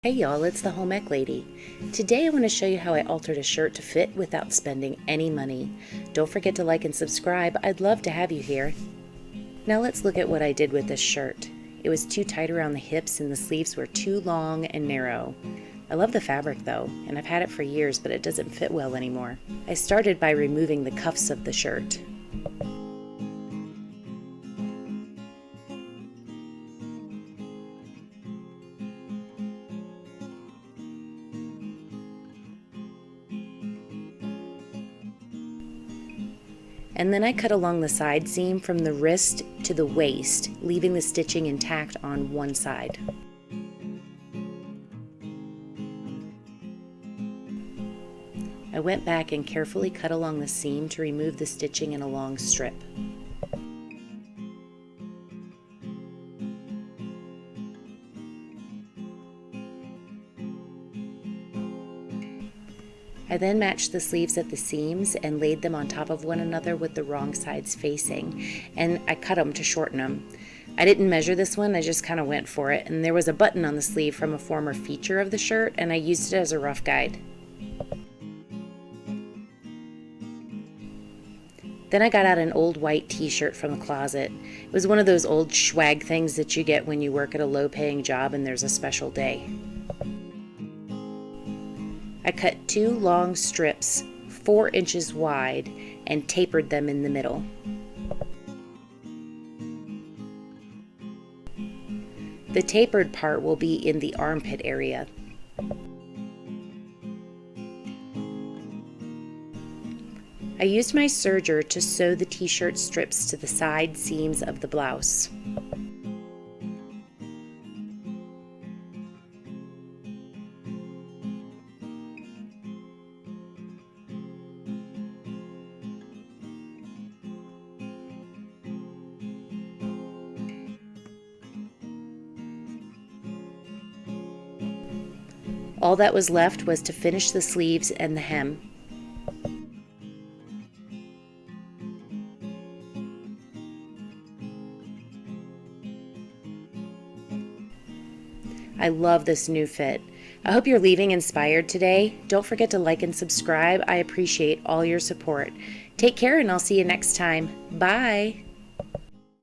Hey y'all, it's the Home Ec Lady. Today I want to show you how I altered a shirt to fit without spending any money. Don't forget to like and subscribe. I'd love to have you here. Now let's look at what I did with this shirt. It was too tight around the hips and the sleeves were too long and narrow. I love the fabric though, and I've had it for years, but it doesn't fit well anymore. I started by removing the cuffs of the shirt. And then I cut along the side seam from the wrist to the waist, leaving the stitching intact on one side. I went back and carefully cut along the seam to remove the stitching in a long strip. I then matched the sleeves at the seams and laid them on top of one another with the wrong sides facing, and I cut them to shorten them. I didn't measure this one, I just kind of went for it, and there was a button on the sleeve from a former feature of the shirt, and I used it as a rough guide. Then I got out an old white t-shirt from the closet. It was one of those old swag things that you get when you work at a low-paying job and there's a special day. I cut two long strips, 4 inches wide, and tapered them in the middle. The tapered part will be in the armpit area. I used my serger to sew the t-shirt strips to the side seams of the blouse. All that was left was to finish the sleeves and the hem. I love this new fit. I hope you're leaving inspired today. Don't forget to like and subscribe. I appreciate all your support. Take care and I'll see you next time. Bye!